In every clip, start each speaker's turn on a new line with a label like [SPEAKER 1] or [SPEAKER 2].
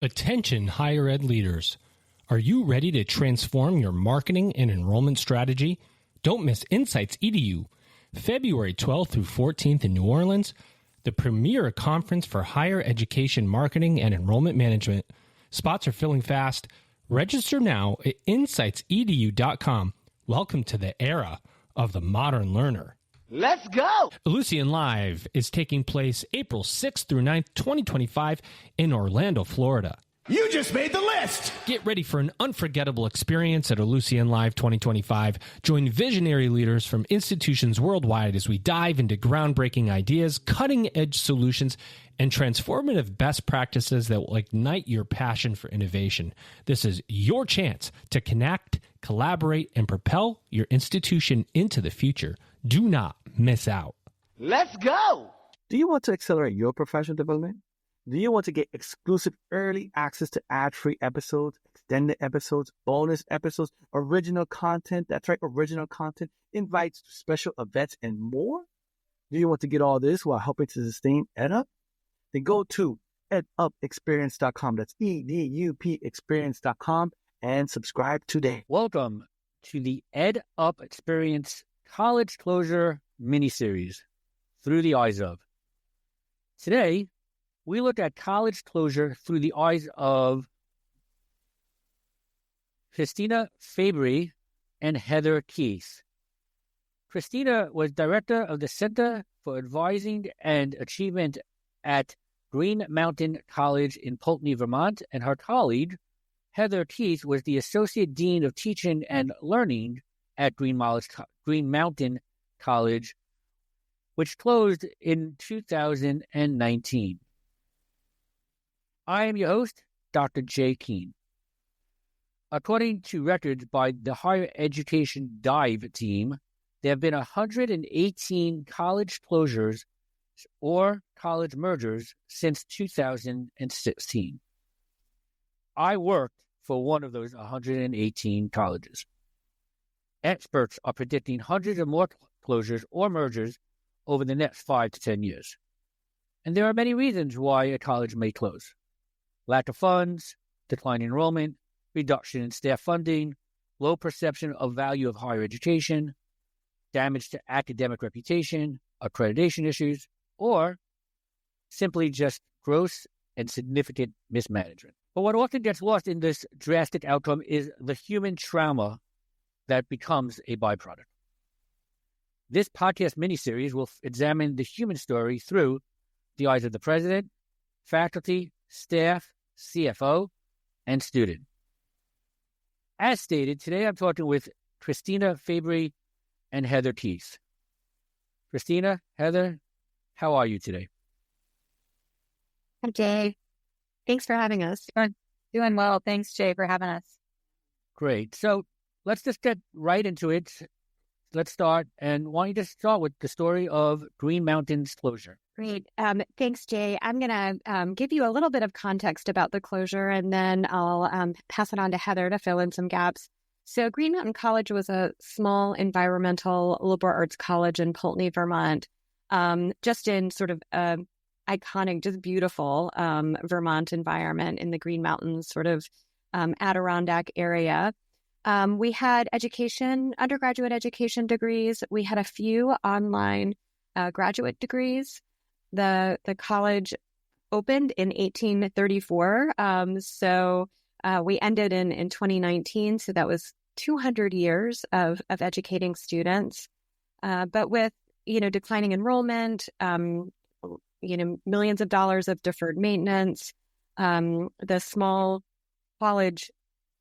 [SPEAKER 1] Attention higher ed leaders. Are you ready to transform your marketing and enrollment strategy? Don't miss Insights EDU, February 12th through 14th in New Orleans, the premier conference for higher education marketing and enrollment management. Spots are filling fast. Register now at insightsedu.com. Welcome to the era of the modern learner.
[SPEAKER 2] Let's go!
[SPEAKER 1] Ellucian Live is taking place April 6th through 9th, 2025 in Orlando, Florida.
[SPEAKER 2] You just made the list!
[SPEAKER 1] Get ready for an unforgettable experience at Ellucian Live 2025. Join visionary leaders from institutions worldwide as we dive into groundbreaking ideas, cutting-edge solutions, and transformative best practices that will ignite your passion for innovation. This is your chance to connect, collaborate, and propel your institution into the future. Do not miss out.
[SPEAKER 2] Let's go!
[SPEAKER 3] Do you want to accelerate your professional development? Do you want to get exclusive early access to ad-free episodes, extended episodes, bonus episodes, original content, that's right, original content, invites to special events, and more? Do you want to get all this while helping to sustain EdUp? Then go to edupexperience.com. That's EDUP experience.com and subscribe today.
[SPEAKER 4] Welcome to the EdUp Experience College Closure miniseries, Through the Eyes of. Today, we look at college closure through the eyes of Christina Fabry and Heather Keith. Christina was director of the Center for Advising and Achievement at Green Mountain College in Pulteney, Vermont, and her colleague, Heather Keith, was the Associate Dean of Teaching and Learning at Green Mountain College, which closed in 2019. I am your host, Dr. Jay Keene. According to records by the Higher Education Dive team, there have been 118 college closures or college mergers since 2016. I worked for one of those 118 colleges. Experts are predicting hundreds of more closures or mergers over the next 5 to 10 years. And there are many reasons why a college may close. Lack of funds, declining enrollment, reduction in staff funding, low perception of value of higher education, damage to academic reputation, accreditation issues, or simply just gross and significant mismanagement. But what often gets lost in this drastic outcome is the human trauma that becomes a byproduct. This podcast miniseries will examine the human story through the eyes of the president, faculty, staff, CFO, and student. As stated, today I'm talking with Christina Fabry and Heather Keith. Christina, Heather, how are you today?
[SPEAKER 5] Hi, Jay. Thanks for having us.
[SPEAKER 6] Doing well. Thanks, Jay, for having us.
[SPEAKER 4] Great. So let's just get right into it. Let's start. And why don't you just start with the story of Green Mountain's closure?
[SPEAKER 5] Great. Thanks, Jay. I'm going to give you a little bit of context about the closure, and then I'll pass it on to Heather to fill in some gaps. So Green Mountain College was a small environmental liberal arts college in Pulteney, Vermont, just in sort of iconic, just beautiful Vermont environment in the Green Mountains, sort of Adirondack area. We had undergraduate education degrees. We had a few online graduate degrees. The college opened in 1834. So we ended in 2019. So that was 200 years of educating students. But with, declining enrollment, millions of dollars of deferred maintenance, the small college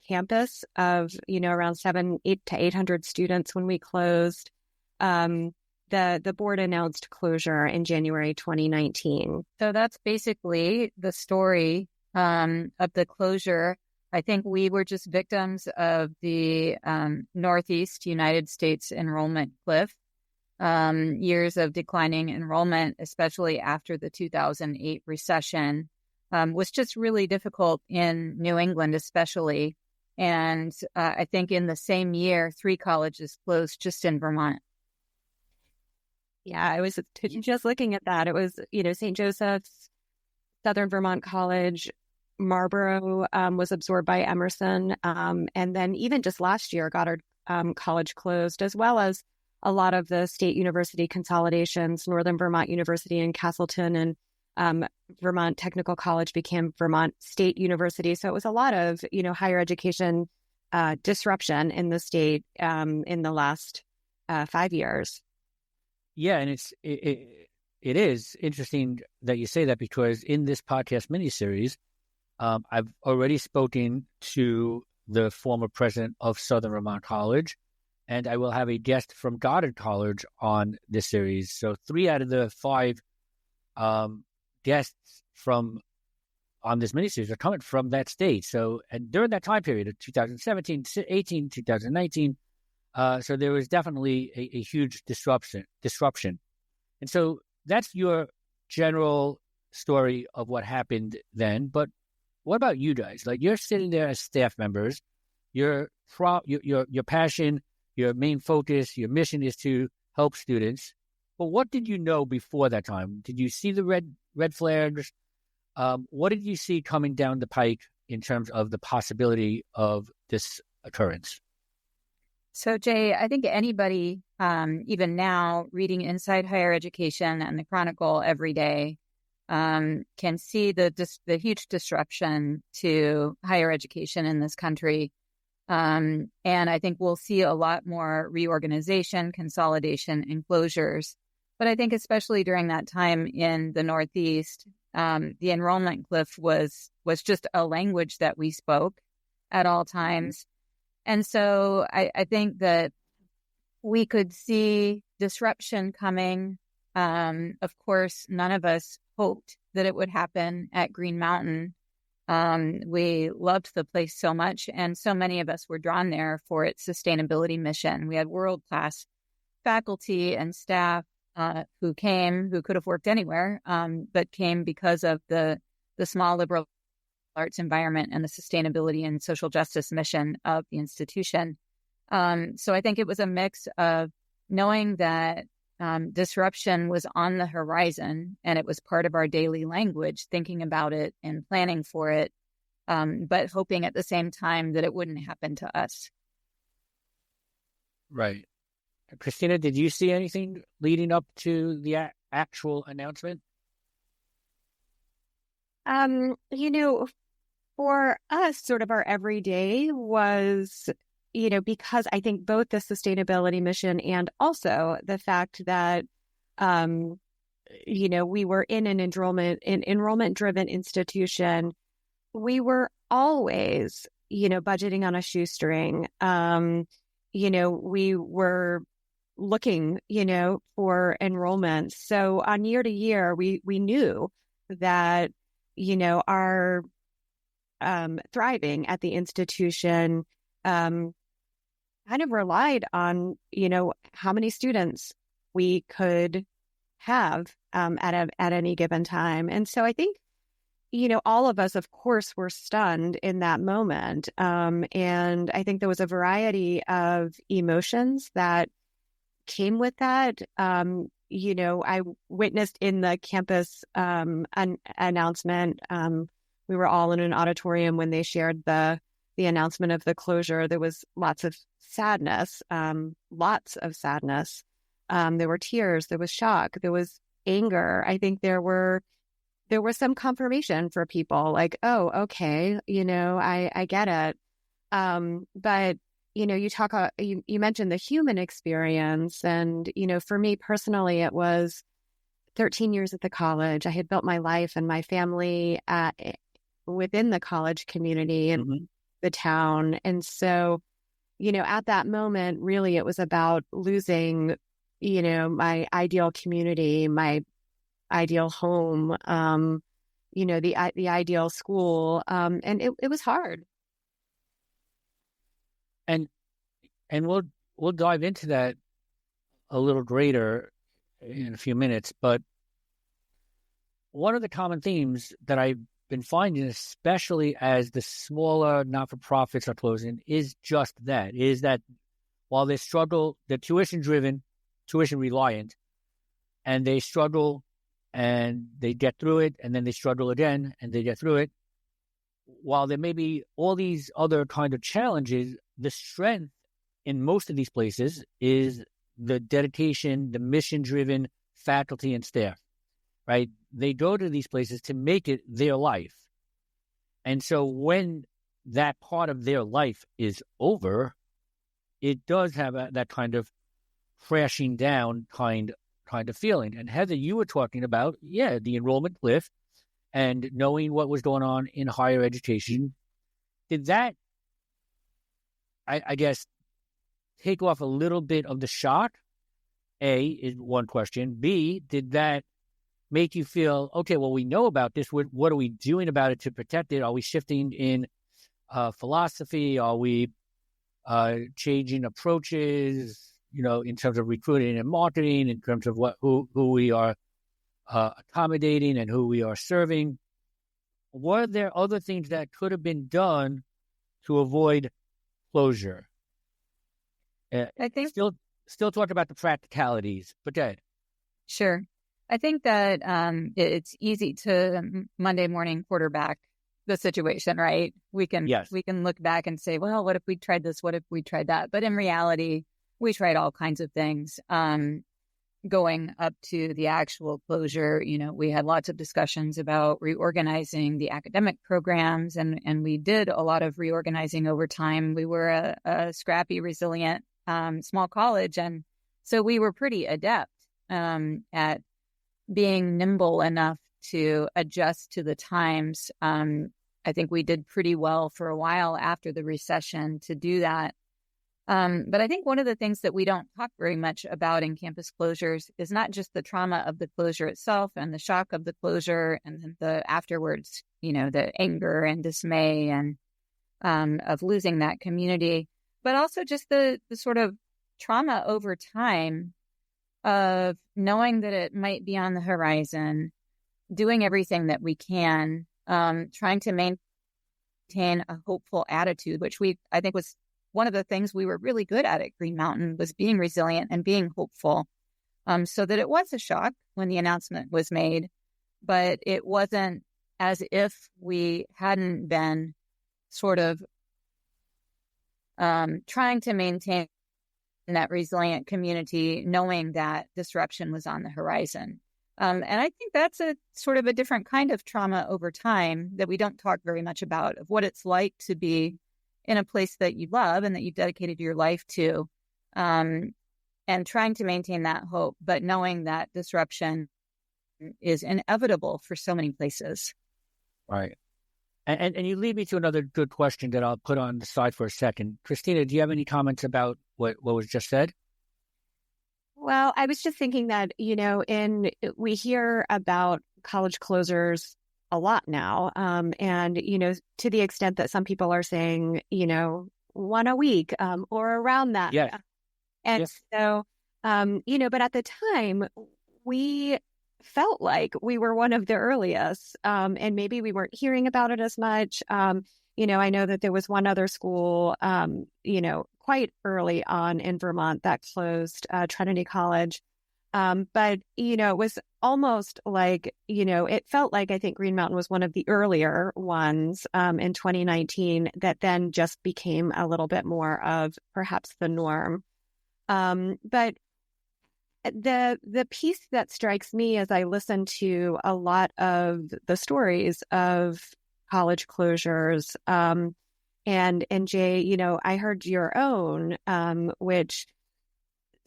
[SPEAKER 5] campus of, around 800 to 800 students when we closed, the board announced closure in January 2019.
[SPEAKER 6] So that's basically the story of the closure. I think we were just victims of the Northeast United States enrollment cliff. Years of declining enrollment, especially after the 2008 recession, was just really difficult in New England, especially. And I think in the same year, 3 colleges closed just in Vermont.
[SPEAKER 5] Yeah, I was just looking at that. It was, St. Joseph's, Southern Vermont College, Marlboro was absorbed by Emerson. And then even just last year, Goddard College closed, as well as a lot of the state university consolidations. Northern Vermont University in Castleton and Vermont Technical College became Vermont State University. So it was a lot of, higher education disruption in the state in the last 5 years.
[SPEAKER 4] Yeah, and it is interesting that you say that, because in this podcast miniseries, I've already spoken to the former president of Southern Vermont College, and I will have a guest from Goddard College on this series. So 3 out of the 5 guests on this miniseries are coming from that state. So, and during that time period of 2017, 18, 2019, so there was definitely a huge disruption. And so that's your general story of what happened then. But what about you guys? Like, you're sitting there as staff members, your passion, your main focus, your mission is to help students. But what did you know before that time? Did you see the red flags? What did you see coming down the pike in terms of the possibility of this occurrence?
[SPEAKER 6] So, Jay, I think anybody, even now, reading Inside Higher Education and the Chronicle every day, can see the huge disruption to higher education in this country. And I think we'll see a lot more reorganization, consolidation, and closures. But I think especially during that time in the Northeast, the enrollment cliff was just a language that we spoke at all times. And so I think that we could see disruption coming. Of course, none of us hoped that it would happen at Green Mountain. We loved the place so much, and so many of us were drawn there for its sustainability mission. We had world-class faculty and staff who could have worked anywhere, but came because of the small liberal arts environment and the sustainability and social justice mission of the institution. So I think it was a mix of knowing that disruption was on the horizon and it was part of our daily language, thinking about it and planning for it, but hoping at the same time that it wouldn't happen to us.
[SPEAKER 4] Right. Christina, did you see anything leading up to the actual announcement?
[SPEAKER 5] For us, sort of our everyday was, because I think both the sustainability mission and also the fact that, we were in an enrollment-driven institution, we were always, budgeting on a shoestring. We were looking, for enrollments. So on year to year, we knew that, our thriving at the institution kind of relied on, how many students we could have at any given time. And so I think, all of us, of course, were stunned in that moment. And I think there was a variety of emotions that came with that. I witnessed in the campus announcement, we were all in an auditorium when they shared the announcement of the closure. There was lots of sadness. There were tears. There was shock. There was anger. I think there was some confirmation for people, like, oh, okay, I get it. But you mentioned the human experience, and for me personally, it was 13 years at the college. I had built my life and my family within the college community and the town. And so, at that moment, really, it was about losing, my ideal community, my ideal home, the ideal school. And it was hard.
[SPEAKER 4] And we'll dive into that a little greater in a few minutes. But one of the common themes that I've been finding, especially as the smaller not-for-profits are closing, is just that, is that while they struggle, they're tuition-driven, tuition-reliant, and they struggle and they get through it, and then they struggle again and they get through it. while there may be all these other kind of challenges, the strength in most of these places is the dedication, the mission-driven faculty and staff, right? They go to these places to make it their life. And so when that part of their life is over, it does have that kind of crashing down kind of feeling. And Heather, you were talking about, the enrollment cliff and knowing what was going on in higher education. Did that, I guess, take off a little bit of the shock? A, is one question. B, did that make you feel, okay, well, we know about this. What are we doing about it to protect it? Are we shifting in philosophy? Are we changing approaches, in terms of recruiting and marketing, in terms of who we are accommodating and who we are serving? Were there other things that could have been done to avoid closure?
[SPEAKER 6] I think
[SPEAKER 4] still talk about the practicalities, but go ahead.
[SPEAKER 6] Sure. I think that it's easy to Monday morning quarterback the situation, right? We can look back and say, well, what if we tried this? What if we tried that? But in reality, we tried all kinds of things. Going up to the actual closure, we had lots of discussions about reorganizing the academic programs, and we did a lot of reorganizing over time. We were a scrappy, resilient small college, and so we were pretty adept at being nimble enough to adjust to the times. I think we did pretty well for a while after the recession to do that. But I think one of the things that we don't talk very much about in campus closures is not just the trauma of the closure itself and the shock of the closure and then the afterwards, the anger and dismay and of losing that community, but also just the sort of trauma over time of knowing that it might be on the horizon, doing everything that we can, trying to maintain a hopeful attitude, which I think was one of the things we were really good at Green Mountain, was being resilient and being hopeful, so that it was a shock when the announcement was made, but it wasn't as if we hadn't been sort of trying to maintain that resilient community, knowing that disruption was on the horizon. And I think that's a sort of a different kind of trauma over time that we don't talk very much about, of what it's like to be in a place that you love and that you dedicated your life to, and trying to maintain that hope, but knowing that disruption is inevitable for so many places.
[SPEAKER 4] Right. And you lead me to another good question that I'll put on the side for a second. Christina, do you have any comments about what was just said?
[SPEAKER 5] Well, I was just thinking that, we hear about college closures a lot now. And, to the extent that some people are saying, one a week or around that.
[SPEAKER 4] Yes.
[SPEAKER 5] And so, but at the time, we felt like we were one of the earliest, and maybe we weren't hearing about it as much. I know that there was one other school, quite early on in Vermont that closed, Trinity College. But, it was almost like, it felt like I think Green Mountain was one of the earlier ones in 2019 that then just became a little bit more of perhaps the norm. But the piece that strikes me as I listen to a lot of the stories of college closures, and Jay, I heard your own, which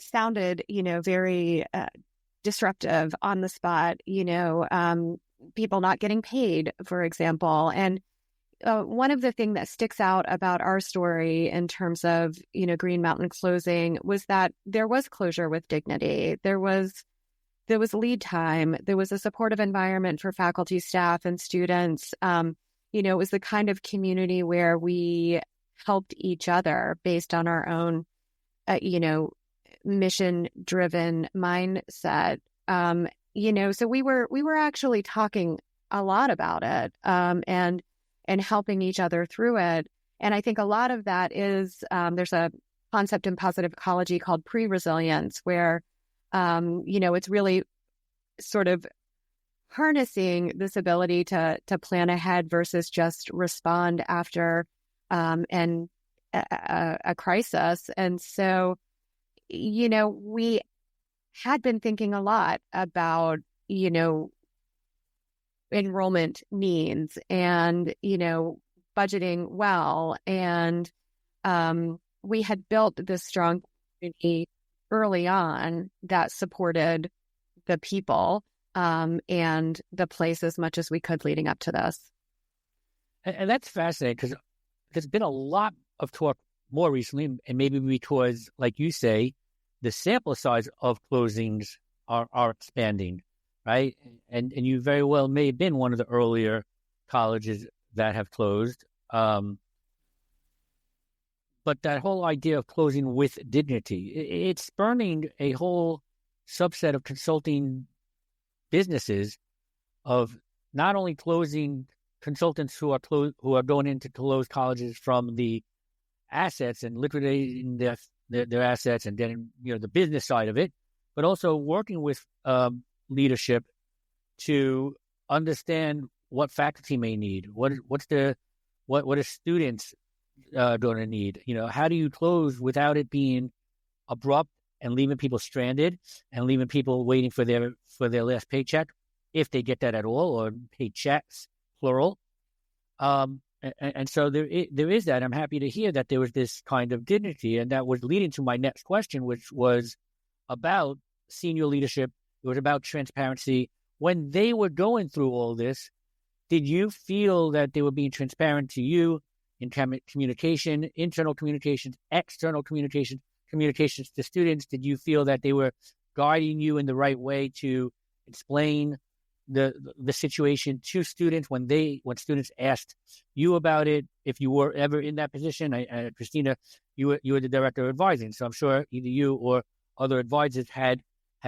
[SPEAKER 5] sounded, very disruptive, on the spot, people not getting paid, for example. And one of the things that sticks out about our story in terms of, Green Mountain closing was that there was closure with dignity. There was lead time. There was a supportive environment for faculty, staff, and students. It was the kind of community where we helped each other based on our own, mission-driven mindset. So we were actually talking a lot about it, and helping each other through it. And I think a lot of that is, there's a concept in positive ecology called pre-resilience, where, it's really sort of harnessing this ability to plan ahead versus just respond after a crisis. And so, we had been thinking a lot about, enrollment needs and, budgeting well. And we had built this strong community early on that supported the people and the place as much as we could leading up to this.
[SPEAKER 4] And that's fascinating because there's been a lot of talk more recently, and maybe because, like you say, the sample size of closings are expanding, right? And you very well may have been one of the earlier colleges that have closed. But that whole idea of closing with dignity, it's spurning a whole subset of consulting businesses of not only closing consultants who are going into closed colleges from the assets and liquidating their assets and then the business side of it, but also working with leadership to understand what faculty may need, what are students going to need. How do you close without it being abrupt and leaving people stranded and leaving people waiting for their last paycheck, if they get that at all, or paychecks, plural. And so there is that. I'm happy to hear that there was this kind of dignity, and that was leading to my next question, which was about senior leadership. It was about transparency. When they were going through all this, did you feel that they were being transparent to you in communication, internal communications, external communications, communications to students? Did you feel that they were guiding you in the right way to explain the situation to students when students asked you about it? If you were ever in that position, Christina, you were the director of advising, so I'm sure either you or other advisors had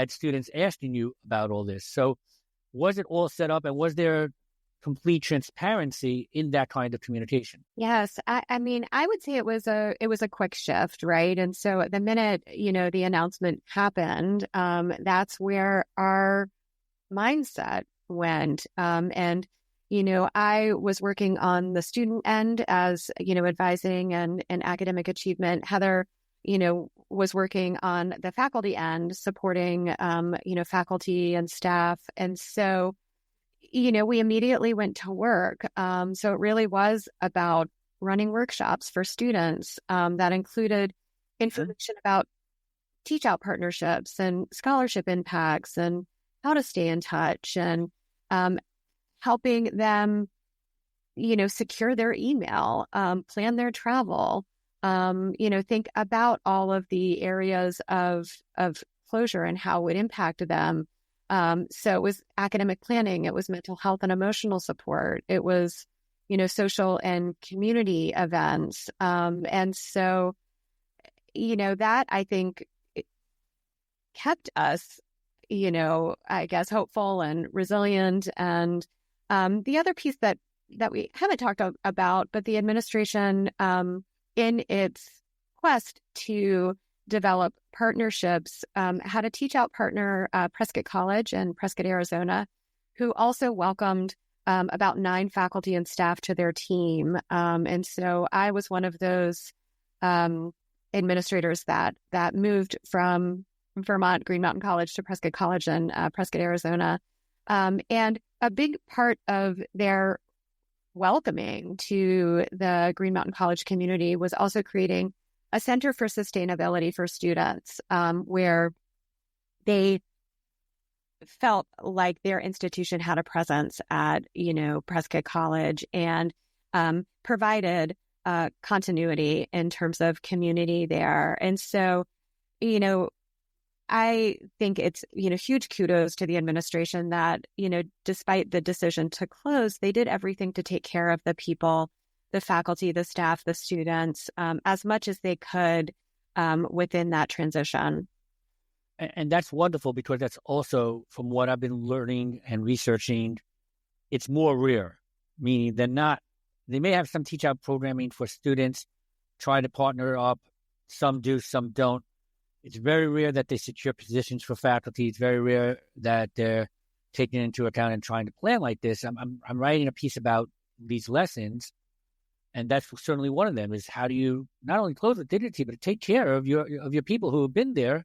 [SPEAKER 4] students asking you about all this. So was it all set up, and was there complete transparency in that kind of communication?
[SPEAKER 5] Yes. I mean, I would say it was a quick shift, right? And so the minute, the announcement happened, that's where our mindset went. And I was working on the student end as, advising and academic achievement. Heather, was working on the faculty end, supporting, faculty and staff. And so, we immediately went to work. So it really was about running workshops for students that included information about teach-out partnerships and scholarship impacts and how to stay in touch, and helping them, secure their email, plan their travel, think about all of the areas of closure and how it impacted them. So it was academic planning, it was mental health and emotional support, it was, social and community events. And so, that I think kept us, I guess, hopeful and resilient. And the other piece that we haven't talked about, but the administration, in its quest to develop partnerships, had a teach-out partner, Prescott College in Prescott, Arizona, who also welcomed about 9 faculty and staff to their team. And so I was one of those administrators that moved from Vermont Green Mountain College to Prescott College in Prescott, Arizona. And a big part of their welcoming to the Green Mountain College community was also creating a Center for Sustainability for Students, where they felt like their institution had a presence at, Prescott College, and provided continuity in terms of community there. And so, I think it's, huge kudos to the administration that, despite the decision to close, they did everything to take care of the people, the faculty, the staff, the students, as much as they could within that transition.
[SPEAKER 4] And that's wonderful, because that's also, from what I've been learning and researching, it's more rare, meaning they may have some teach-out programming for students, try to partner up. Some do, some don't. It's very rare that they secure positions for faculty. It's very rare that they're taking into account and trying to plan like this, I'm writing a piece about these lessons, and that's certainly one of them. Is how do you not only close with dignity, but take care of your people who have been there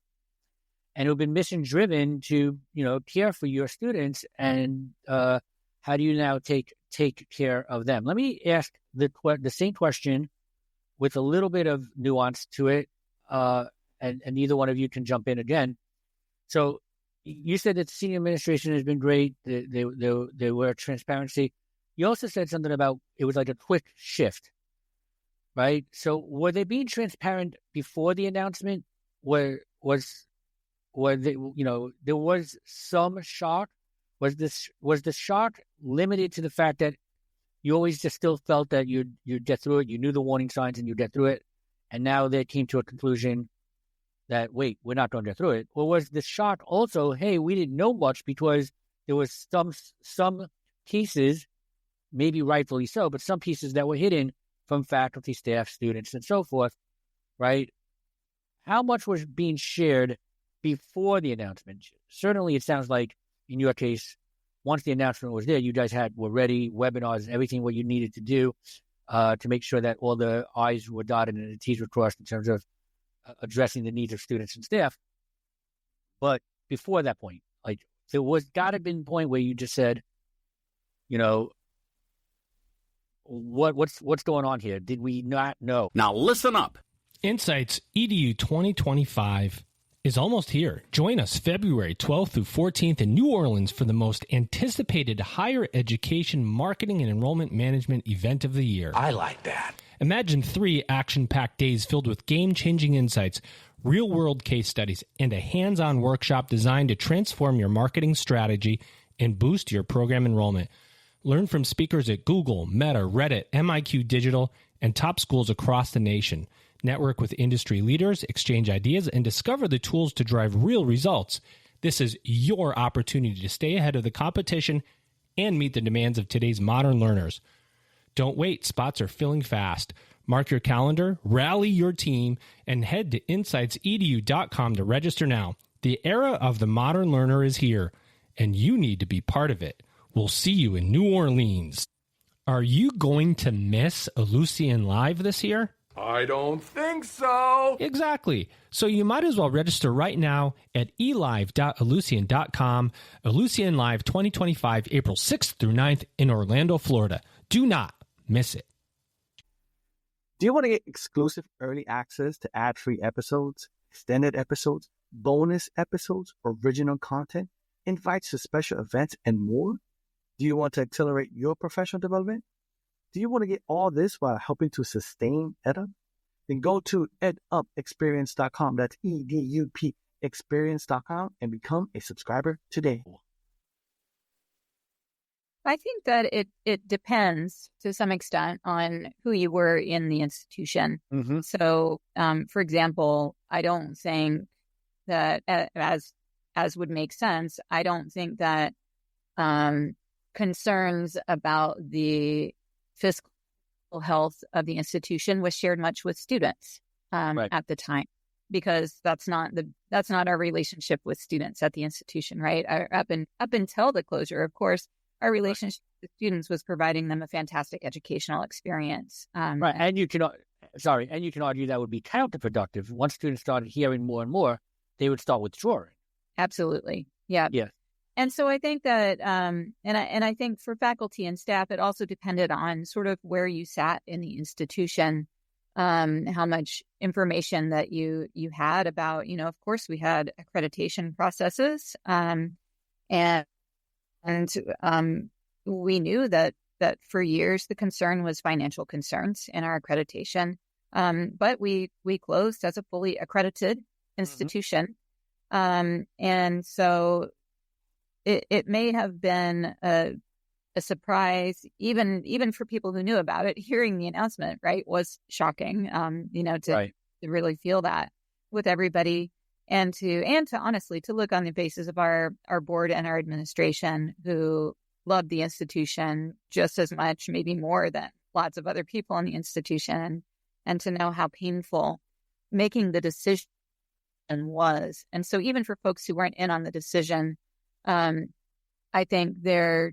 [SPEAKER 4] and who have been mission driven to care for your students, and how do you now take care of them? Let me ask the same question with a little bit of nuance to it, and neither one of you can jump in again. So you said that the senior administration has been great. There were transparency. You also said something about it was like a quick shift, right? So were they being transparent before the announcement? There was some shock? Was the shock limited to the fact that you always just still felt that you'd get through it, you knew the warning signs and you'd get through it, and now they came to a conclusion that, wait, we're not going to get through it? Or was the shock also, hey, we didn't know much because there was some pieces, maybe rightfully so, but some pieces that were hidden from faculty, staff, students, and so forth, right? How much was being shared before the announcement? Certainly, it sounds like, in your case, once the announcement was there, you guys were ready, webinars, everything what you needed to do to make sure that all the I's were dotted and the T's were crossed in terms of addressing the needs of students and staff. But before that point, like, there was got to have been a point where you just said, what's going on here? Did we not know?
[SPEAKER 7] Now listen up.
[SPEAKER 1] Insights EDU 2025 is almost here. Join us February 12th through 14th in New Orleans for the most anticipated higher education marketing and enrollment management event of the year.
[SPEAKER 2] I like that.
[SPEAKER 1] Imagine 3 action-packed days filled with game-changing insights, real-world case studies, and a hands-on workshop designed to transform your marketing strategy and boost your program enrollment. Learn from speakers at Google, Meta, Reddit, MIQ Digital, and top schools across the nation. Network with industry leaders, exchange ideas, and discover the tools to drive real results. This is your opportunity to stay ahead of the competition and meet the demands of today's modern learners. Don't wait, spots are filling fast. Mark your calendar, rally your team, and head to insightsedu.com to register now. The era of the modern learner is here, and you need to be part of it. We'll see you in New Orleans. Are you going to miss Ellucian Live this year?
[SPEAKER 8] I don't think so.
[SPEAKER 1] Exactly. So you might as well register right now at elive.ellucian.com. Ellucian Live 2025, April 6th through 9th in Orlando, Florida. Do not miss it.
[SPEAKER 3] Do you want to get exclusive early access to ad-free episodes, extended episodes, bonus episodes, original content, invites to special events, and more? Do you want to accelerate your professional development? Do you want to get all this while helping to sustain EdUp? Then go to edupexperience.com. That's EDUP experience.com and become a subscriber today.
[SPEAKER 6] I think that it depends to some extent on who you were in the institution.
[SPEAKER 4] Mm-hmm.
[SPEAKER 6] So, for example, I don't think that, as would make sense, I don't think that concerns about the fiscal health of the institution was shared much with students at the time, because that's not our relationship with students at the institution, right? Up until the closure, of course, our relationship with students was providing them a fantastic educational experience.
[SPEAKER 4] Right, and you can argue that would be counterproductive. Once students started hearing more and more, they would start withdrawing.
[SPEAKER 6] Absolutely, yeah.
[SPEAKER 4] Yes.
[SPEAKER 6] And so I think that, and I think for faculty and staff, it also depended on sort of where you sat in the institution, how much information that you had about, of course, we had accreditation processes, and we knew that for years the concern was financial concerns in our accreditation, but we closed as a fully accredited institution, and so. It may have been a surprise, even for people who knew about it. Hearing the announcement, right, was shocking. To really feel that with everybody, and to honestly to look on the faces of our board and our administration, who loved the institution just as much, maybe more than lots of other people in the institution, and to know how painful making the decision was. And so even for folks who weren't in on the decision, I think I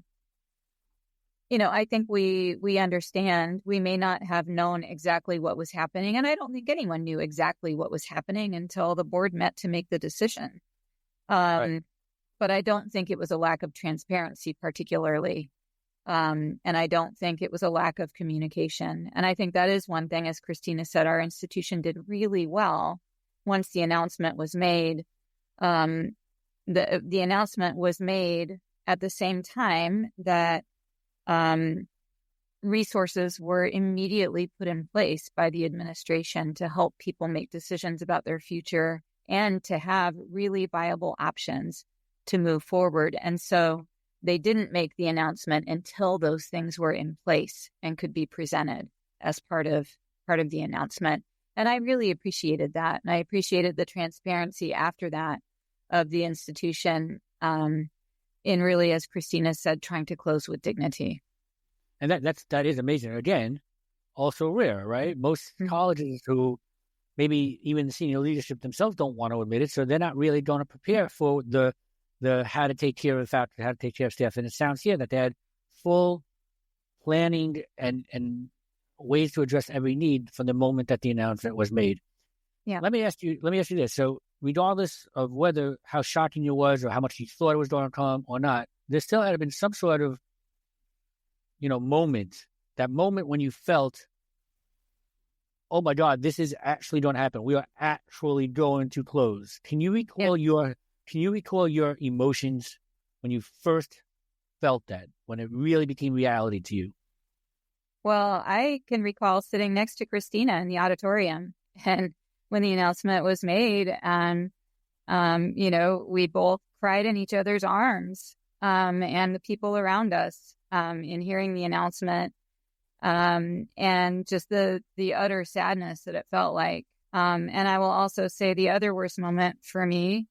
[SPEAKER 6] think we understand. We may not have known exactly what was happening, and I don't think anyone knew exactly what was happening until the board met to make the decision.
[SPEAKER 4] Right.
[SPEAKER 6] But I don't think it was a lack of transparency particularly. And I don't think it was a lack of communication. And I think that is one thing, as Christina said, our institution did really well once the announcement was made. The announcement was made at the same time that resources were immediately put in place by the administration to help people make decisions about their future and to have really viable options to move forward. And so they didn't make the announcement until those things were in place and could be presented as part of the announcement. And I really appreciated that. And I appreciated the transparency after that of the institution in really, as Christina said, trying to close with dignity.
[SPEAKER 4] And that is amazing. Again, also rare, right? Most colleges who maybe even the senior leadership themselves don't want to admit it, so they're not really going to prepare for the how to take care of faculty, how to take care of staff. And it sounds here that they had full planning and ways to address every need from the moment that the announcement was made.
[SPEAKER 6] Yeah.
[SPEAKER 4] Let me ask you this. So regardless of how shocking it was or how much you thought it was going to come or not, there still had been some sort of, moment, that moment when you felt, oh my God, this is actually going to happen. We are actually going to close. Can you recall your emotions when you first felt that, when it really became reality to you?
[SPEAKER 6] Well, I can recall sitting next to Christina in the auditorium, and when the announcement was made, and we both cried in each other's arms, and the people around us, in hearing the announcement, and just the utter sadness that it felt like. And I will also say the other worst moment for me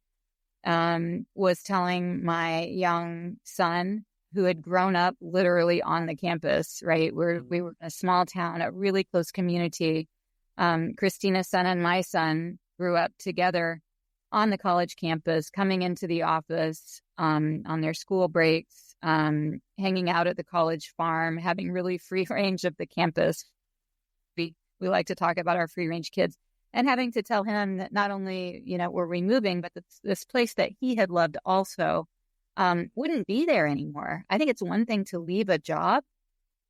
[SPEAKER 6] was telling my young son, who had grown up literally on the campus, right? We were in a small town, a really close community. Christina's son and my son grew up together on the college campus, coming into the office on their school breaks, hanging out at the college farm, having really free range of the campus. We like to talk about our free range kids, and having to tell him that not only, were we moving, but this place that he had loved also wouldn't be there anymore. I think it's one thing to leave a job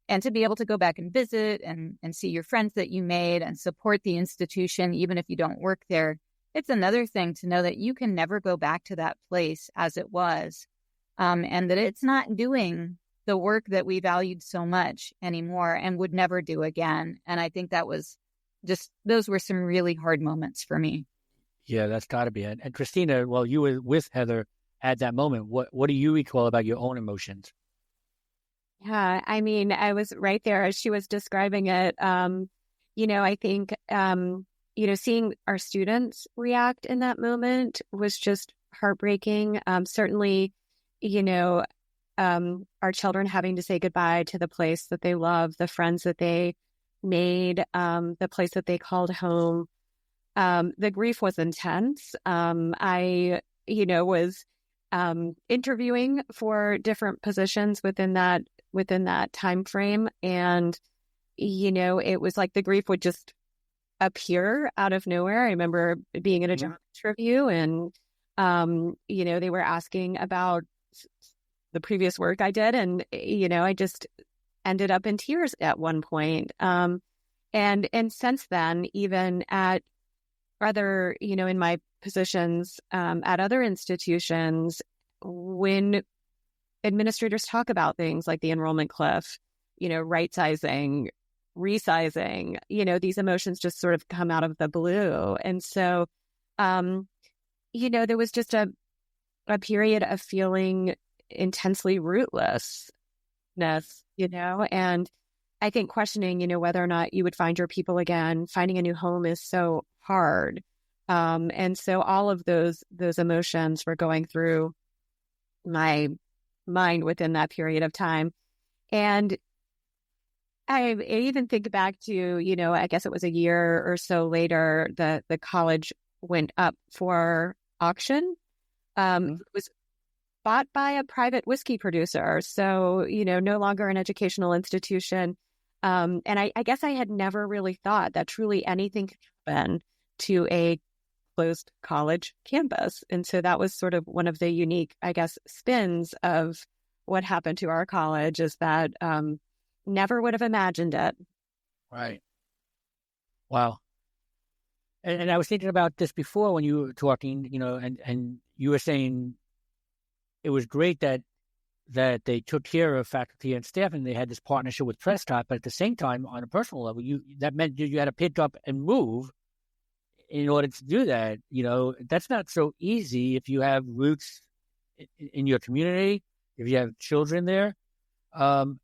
[SPEAKER 6] and to be able to go back and visit and see your friends that you made and support the institution, even if you don't work there. It's another thing to know that you can never go back to that place as it was, and that it's not doing the work that we valued so much anymore and would never do again. And I think that was those were some really hard moments for me.
[SPEAKER 4] Yeah, that's got to be it. And Christina, while you were with Heather at that moment, what do you recall about your own emotions?
[SPEAKER 5] Yeah, I mean, I was right there as she was describing it. I think, seeing our students react in that moment was just heartbreaking. Certainly, our children having to say goodbye to the place that they love, the friends that they made, the place that they called home. The grief was intense. I was interviewing for different positions within that time frame, and it was like the grief would just appear out of nowhere. I remember being at a job interview, and they were asking about the previous work I did, and I just ended up in tears at one point. And since then, even at other, in my positions at other institutions, when administrators talk about things like the enrollment cliff, right sizing, resizing, these emotions just sort of come out of the blue. And so, there was just a period of feeling intensely rootlessness, and I think questioning, whether or not you would find your people again. Finding a new home is so hard. And so all of those emotions were going through my mind within that period of time. And I even think back to, I guess it was a year or so later, the college went up for auction. It was bought by a private whiskey producer. So, no longer an educational institution. And I guess I had never really thought that truly anything could happen to a closed college campus. And so that was sort of one of the unique, I guess, spins of what happened to our college, is that never would have imagined it.
[SPEAKER 4] Right. Wow. And I was thinking about this before when you were talking, and you were saying it was great that they took care of faculty and staff, and they had this partnership with Prescott. But at the same time, on a personal level, that meant you had to pick up and move in order to do that. That's not so easy if you have roots in your community, if you have children there. And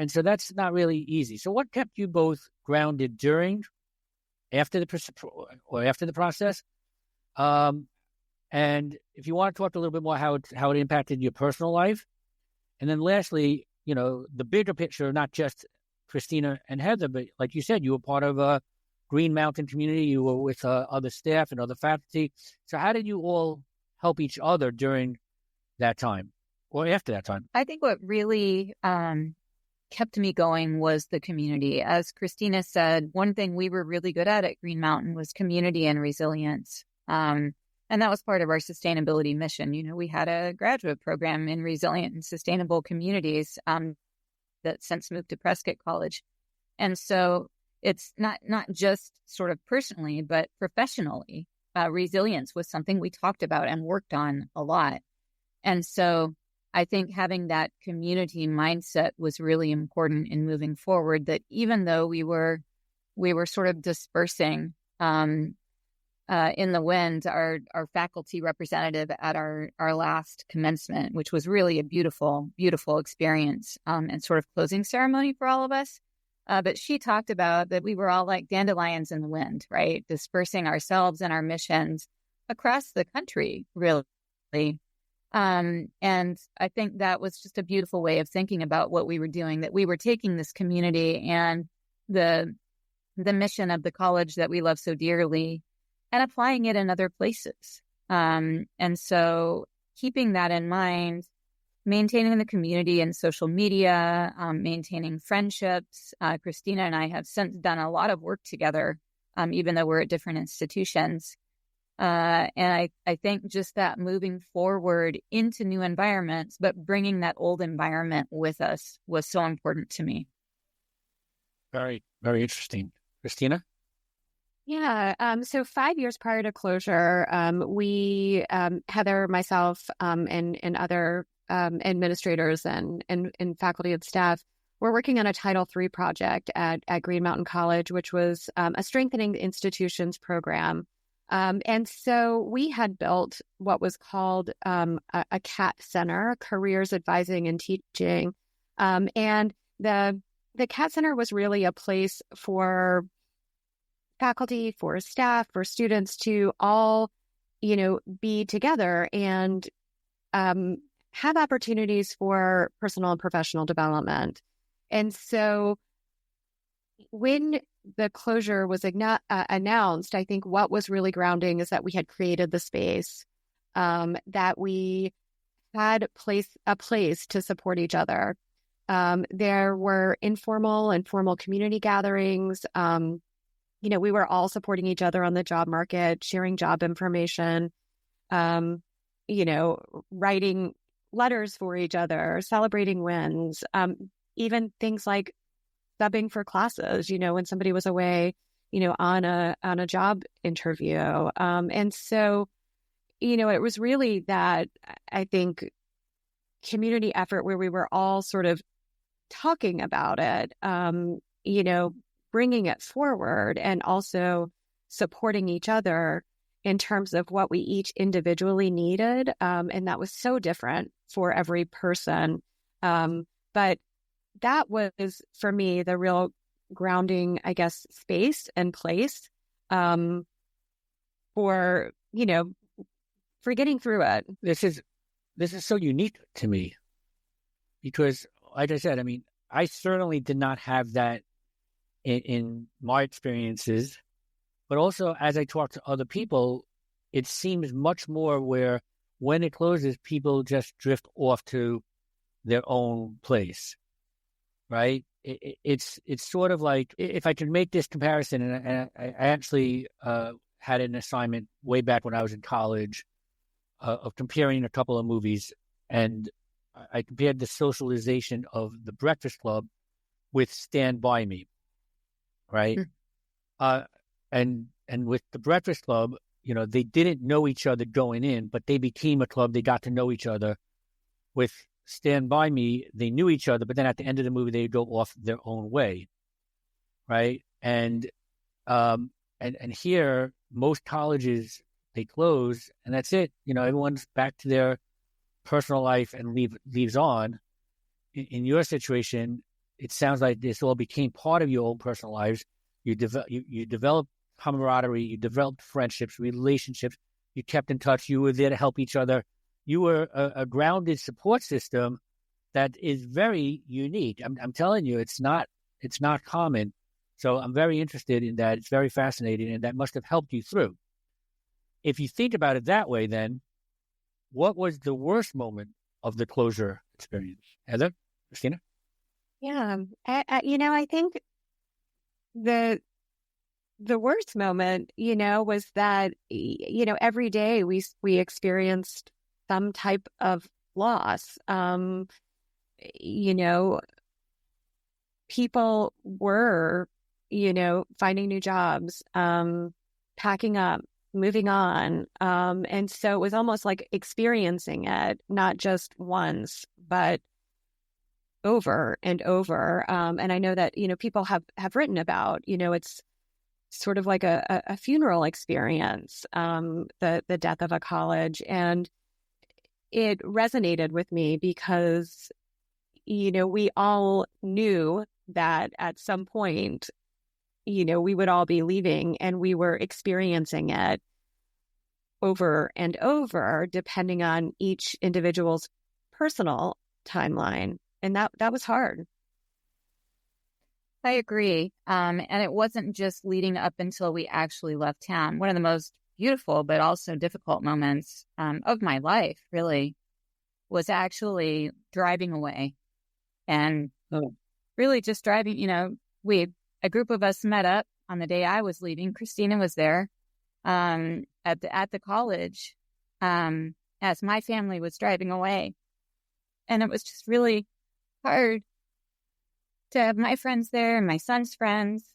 [SPEAKER 4] so that's not really easy. So what kept you both grounded during, after the process? And if you want to talk a little bit more how it impacted your personal life. And then lastly, the bigger picture, not just Christina and Heather, but like you said, you were part of a Green Mountain community. You were with other staff and other faculty. So how did you all help each other during that time or after that time?
[SPEAKER 6] I think what really kept me going was the community. As Christina said, one thing we were really good at Green Mountain was community and resilience. And that was part of our sustainability mission. We had a graduate program in resilient and sustainable communities that since moved to Prescott College. And so it's not just sort of personally, but professionally, resilience was something we talked about and worked on a lot. And so I think having that community mindset was really important in moving forward, that even though we were sort of dispersing in the wind, our faculty representative at our last commencement, which was really a beautiful, beautiful experience and sort of closing ceremony for all of us. But she talked about that we were all like dandelions in the wind, right? Dispersing ourselves and our missions across the country, really. And I think that was just a beautiful way of thinking about what we were doing, that we were taking this community and the mission of the college that we love so dearly and applying it in other places. And so keeping that in mind, maintaining the community and social media, maintaining friendships. Christina and I have since done a lot of work together, even though we're at different institutions. And I think just that moving forward into new environments, but bringing that old environment with us was so important to me.
[SPEAKER 4] Very, very interesting. Christina?
[SPEAKER 5] Yeah. So 5 years prior to closure, we, Heather, myself, and other administrators and faculty and staff were working on a Title III project at Green Mountain College, which was a strengthening the institutions program. And so we had built what was called a CAT Center, Careers Advising and Teaching. And the CAT Center was really a place for faculty, for staff, for students to all, be together and have opportunities for personal and professional development. And so when the closure was announced, I think what was really grounding is that we had created the space, that we had a place to support each other. There were informal and formal community gatherings. We were all supporting each other on the job market, sharing job information, writing letters for each other, celebrating wins, even things like subbing for classes, when somebody was away, on a job interview. And so, it was really that, I think, community effort where we were all sort of talking about it, bringing it forward and also supporting each other in terms of what we each individually needed. And that was so different for every person. But that was, for me, the real grounding, I guess, space and place for getting through it.
[SPEAKER 4] This is so unique to me because, like I said, I certainly did not have that in my experiences, but also as I talk to other people, it seems much more where when it closes, people just drift off to their own place, right? It's sort of like, if I can make this comparison, and I actually had an assignment way back when I was in college of comparing a couple of movies, and I compared the socialization of The Breakfast Club with Stand By Me, right? And with The Breakfast Club, they didn't know each other going in, but they became a club. They got to know each other. With Stand By Me, they knew each other, but then at the end of the movie, they go off their own way, right? And here, most colleges, they close, and that's it. Everyone's back to their personal life and leaves on. In your situation, it sounds like this all became part of your own personal lives. You developed camaraderie, you developed friendships, relationships, you kept in touch, you were there to help each other. You were a grounded support system that is very unique. I'm telling you, it's not common. So I'm very interested in that. It's very fascinating, and that must have helped you through. If you think about it that way, then what was the worst moment of the closure experience? Heather, Christina?
[SPEAKER 5] Yeah, I think the worst moment, was that, every day we experienced some type of loss. People were, finding new jobs, packing up, moving on. And so it was almost like experiencing it, not just once, but over and over. And I know that, people have written about, it's sort of like a funeral experience, the death of a college. And it resonated with me because, we all knew that at some point, we would all be leaving, and we were experiencing it over and over, depending on each individual's personal timeline. And that was hard.
[SPEAKER 6] I agree. And it wasn't just leading up until we actually left town. One of the most beautiful but also difficult moments of my life, really, was actually driving away. And really just driving, a group of us met up on the day I was leaving. Christina was there at the college as my family was driving away. And it was just really hard to have my friends there and my son's friends,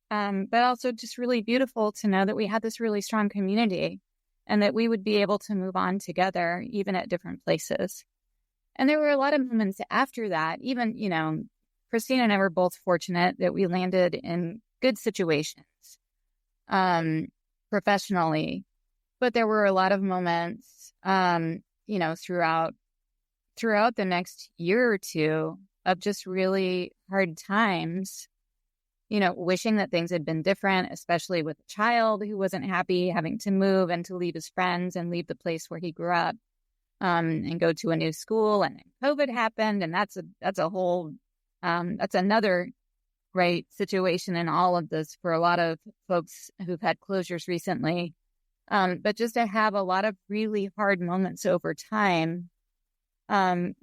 [SPEAKER 6] but also just really beautiful to know that we had this really strong community and that we would be able to move on together, even at different places. And there were a lot of moments after that. Even, Christina and I were both fortunate that we landed in good situations professionally, but there were a lot of moments, throughout the next year or two of just really hard times, wishing that things had been different, especially with a child who wasn't happy having to move and to leave his friends and leave the place where he grew up, and go to a new school. And then COVID happened, and that's another great situation in all of this for a lot of folks who've had closures recently. But just to have a lot of really hard moments over time, it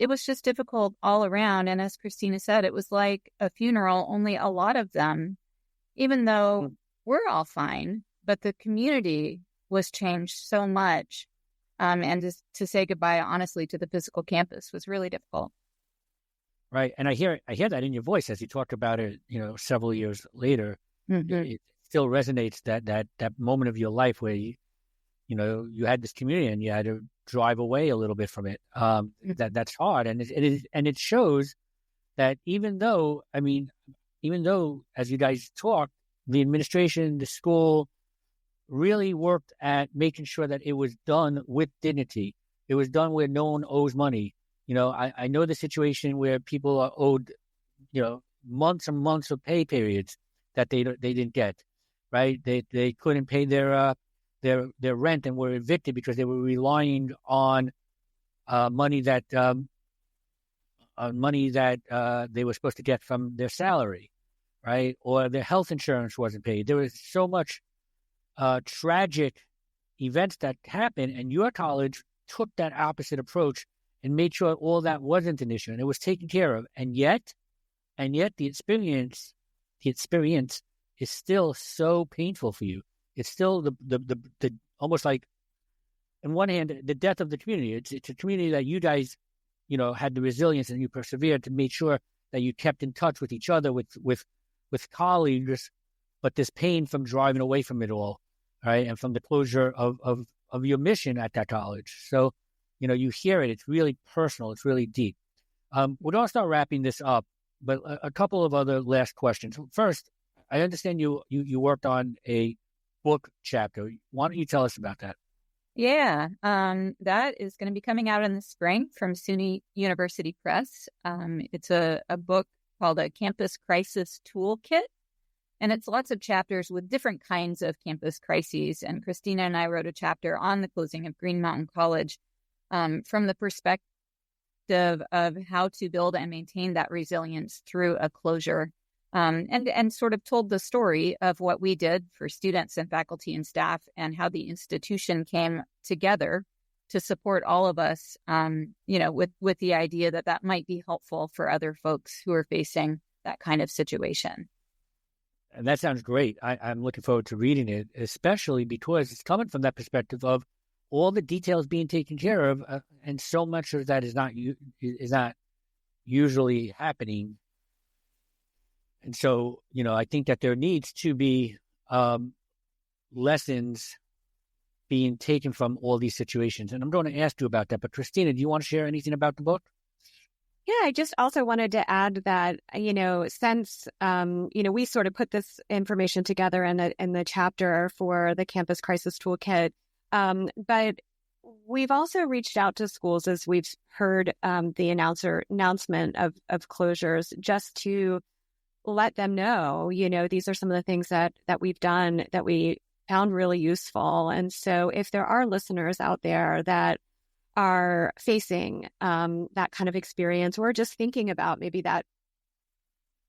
[SPEAKER 6] was just difficult all around. And as Christina said, it was like a funeral, only a lot of them, even though we're all fine, but the community was changed so much. And just to say goodbye, honestly, to the physical campus was really difficult.
[SPEAKER 4] Right. And I hear that in your voice as you talk about it, several years later. Mm-hmm. It still resonates that moment of your life where you had this community and you had to drive away a little bit from it. That's hard. And it shows that even though as you guys talked, the administration, the school really worked at making sure that it was done with dignity. It was done where no one owes money. I know the situation where people are owed, months and months of pay periods that they didn't get, right? They couldn't pay their rent and were evicted because they were relying on money that they were supposed to get from their salary, right? Or their health insurance wasn't paid. There was so much tragic events that happened, and your college took that opposite approach and made sure all that wasn't an issue and it was taken care of. And yet the experience is still so painful for you. It's still the almost like, on one hand, the death of the community. It's a community that you guys, had the resilience and you persevered to make sure that you kept in touch with each other, with colleagues, but this pain from driving away from it all, right, and from the closure of your mission at that college. So, you hear it. It's really personal. It's really deep. We're going to start wrapping this up, but a couple of other last questions. First, I understand you worked on a book chapter. Why don't you tell us about that?
[SPEAKER 6] Yeah, that is going to be coming out in the spring from SUNY University Press. It's a book called a Campus Crisis Toolkit, and it's lots of chapters with different kinds of campus crises. And Christina and I wrote a chapter on the closing of Green Mountain College from the perspective of how to build and maintain that resilience through a closure. And sort of told the story of what we did for students and faculty and staff and how the institution came together to support all of us, with the idea that might be helpful for other folks who are facing that kind of situation.
[SPEAKER 4] And that sounds great. I'm looking forward to reading it, especially because it's coming from that perspective of all the details being taken care of, and so much of that is not usually happening. And so, I think that there needs to be lessons being taken from all these situations. And I'm going to ask you about that. But Christina, do you want to share anything about the book?
[SPEAKER 5] Yeah, I just also wanted to add that, since, we sort of put this information together in the chapter for the Campus Crisis Toolkit, but we've also reached out to schools as we've heard the announcement of closures, just to let them know, these are some of the things that we've done that we found really useful. And so if there are listeners out there that are facing that kind of experience, or just thinking about maybe that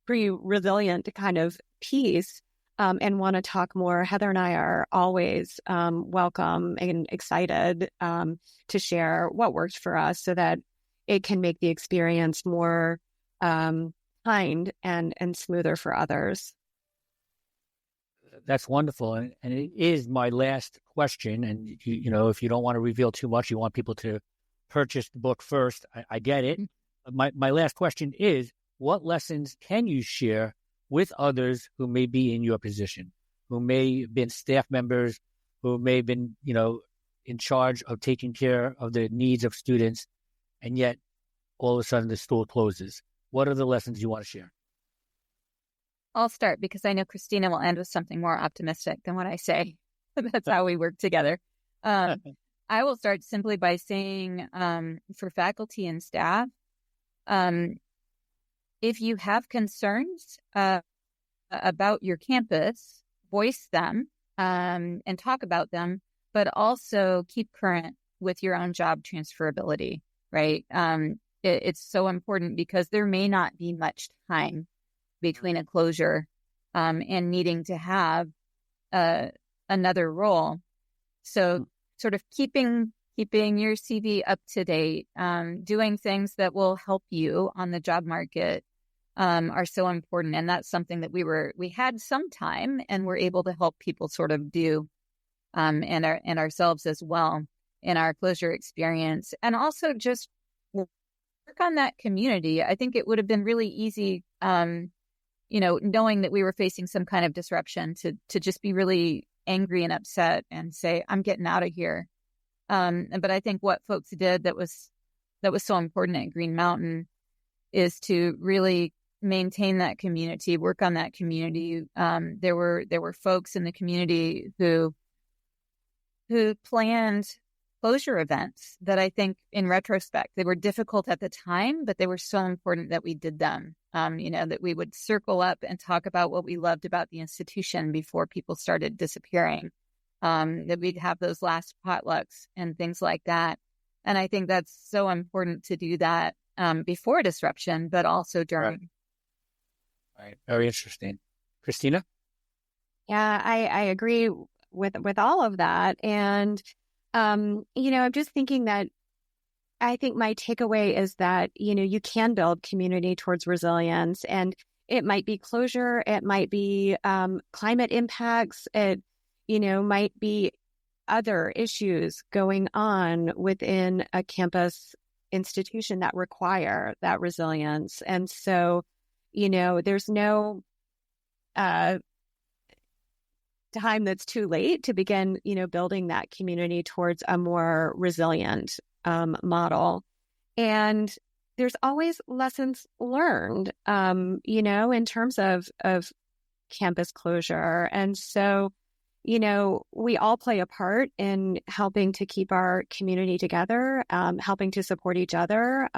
[SPEAKER 5] pretty resilient kind of piece, and want to talk more, Heather and I are always welcome and excited to share what worked for us so that it can make the experience more kind and smoother for others.
[SPEAKER 4] That's wonderful. And it is my last question. And, if you don't want to reveal too much, you want people to purchase the book first. I get it. My last question is, what lessons can you share with others who may be in your position, who may have been staff members, who may have been, in charge of taking care of the needs of students, and yet all of a sudden the school closes? What are the lessons you want to share?
[SPEAKER 6] I'll start because I know Christina will end with something more optimistic than what I say. That's how we work together. I will start simply by saying, for faculty and staff, if you have concerns about your campus, voice them and talk about them, but also keep current with your own job transferability, right? It's so important because there may not be much time between a closure and needing to have another role. So sort of keeping your CV up to date, doing things that will help you on the job market are so important. And that's something that we had some time and were able to help people sort of do and ourselves as well in our closure experience. And also just work on that community. I think it would have been really easy, knowing that we were facing some kind of disruption to just be really angry and upset and say, I'm getting out of here. But I think what folks did that was so important at Green Mountain is to really maintain that community, work on that community. There were folks in the community who planned closure events that I think in retrospect, they were difficult at the time, but they were so important that we did them. That we would circle up and talk about what we loved about the institution before people started disappearing. That we'd have those last potlucks and things like that. And I think that's so important to do that before disruption, but also during.
[SPEAKER 4] Right. Very interesting. Christina?
[SPEAKER 5] Yeah, I agree with all of that. And, I'm just thinking that I think my takeaway is that, you can build community towards resilience, and it might be closure. It might be climate impacts. It, might be other issues going on within a campus institution that require that resilience. And so, there's no time that's too late to begin, building that community towards a more resilient model. And there's always lessons learned, in terms of campus closure. And so, we all play a part in helping to keep our community together, helping to support each other,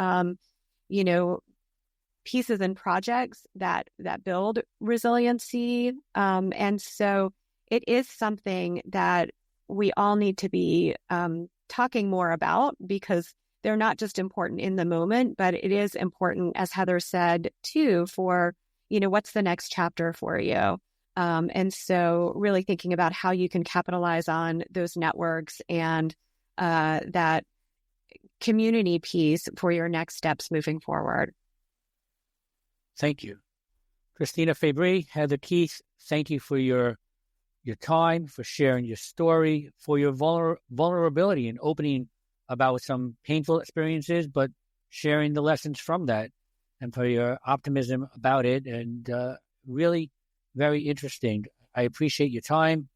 [SPEAKER 5] pieces and projects that build resiliency. And so it is something that we all need to be talking more about, because they're not just important in the moment, but it is important, as Heather said, too, for, what's the next chapter for you? And so really thinking about how you can capitalize on those networks and that community piece for your next steps moving forward.
[SPEAKER 4] Thank you. Christina Fabry, Heather Keith, thank you for your time, for sharing your story, for your vulnerability and opening about some painful experiences, but sharing the lessons from that, and for your optimism about it. And really very interesting. I appreciate your time,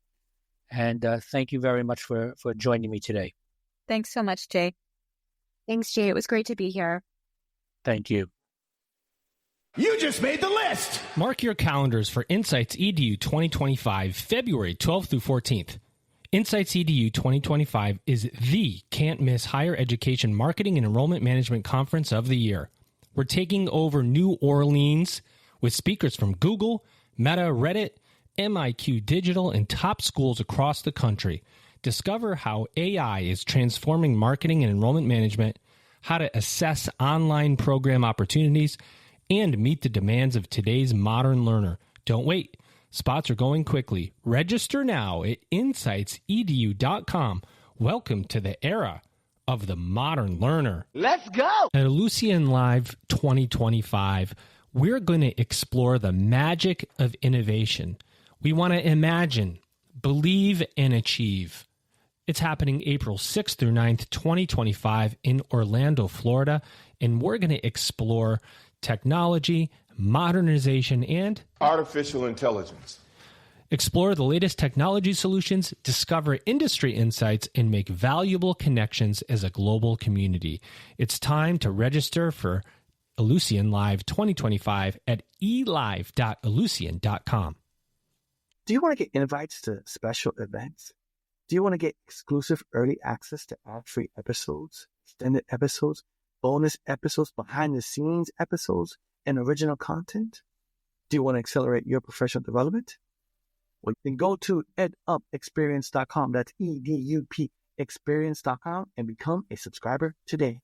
[SPEAKER 4] and thank you very much for joining me today.
[SPEAKER 6] Thanks so much, Jay.
[SPEAKER 5] Thanks, Jay. It was great to be here.
[SPEAKER 4] Thank you.
[SPEAKER 2] You just made the list.
[SPEAKER 1] Mark your calendars for Insights EDU 2025, February 12th through 14th. Insights EDU 2025 is the can't-miss higher education marketing and enrollment management conference of the year. We're taking over New Orleans with speakers from Google, Meta, Reddit, MIQ Digital, and top schools across the country. Discover how AI is transforming marketing and enrollment management, how to assess online program opportunities, and meet the demands of today's modern learner. Don't wait. Spots are going quickly. Register now at insightsedu.com. Welcome to the era of the modern learner.
[SPEAKER 2] Let's go.
[SPEAKER 1] At Ellucian Live 2025, we're going to explore the magic of innovation. We want to imagine, believe, and achieve. It's happening April 6th through 9th, 2025 in Orlando, Florida, and we're going to explore technology, modernization, and
[SPEAKER 8] Artificial intelligence.
[SPEAKER 1] explore the latest technology solutions, discover industry insights, and make valuable connections as a global community. It's time to register for Ellucian Live 2025 at elive.ellucian.com.
[SPEAKER 3] Do you want to get invites to special events? Do you want to get exclusive early access to ad-free episodes, extended episodes, bonus episodes, behind-the-scenes episodes, and original content? Do you want to accelerate your professional development? Well, then go to edupexperience.com. That's EDUP experience.com and become a subscriber today.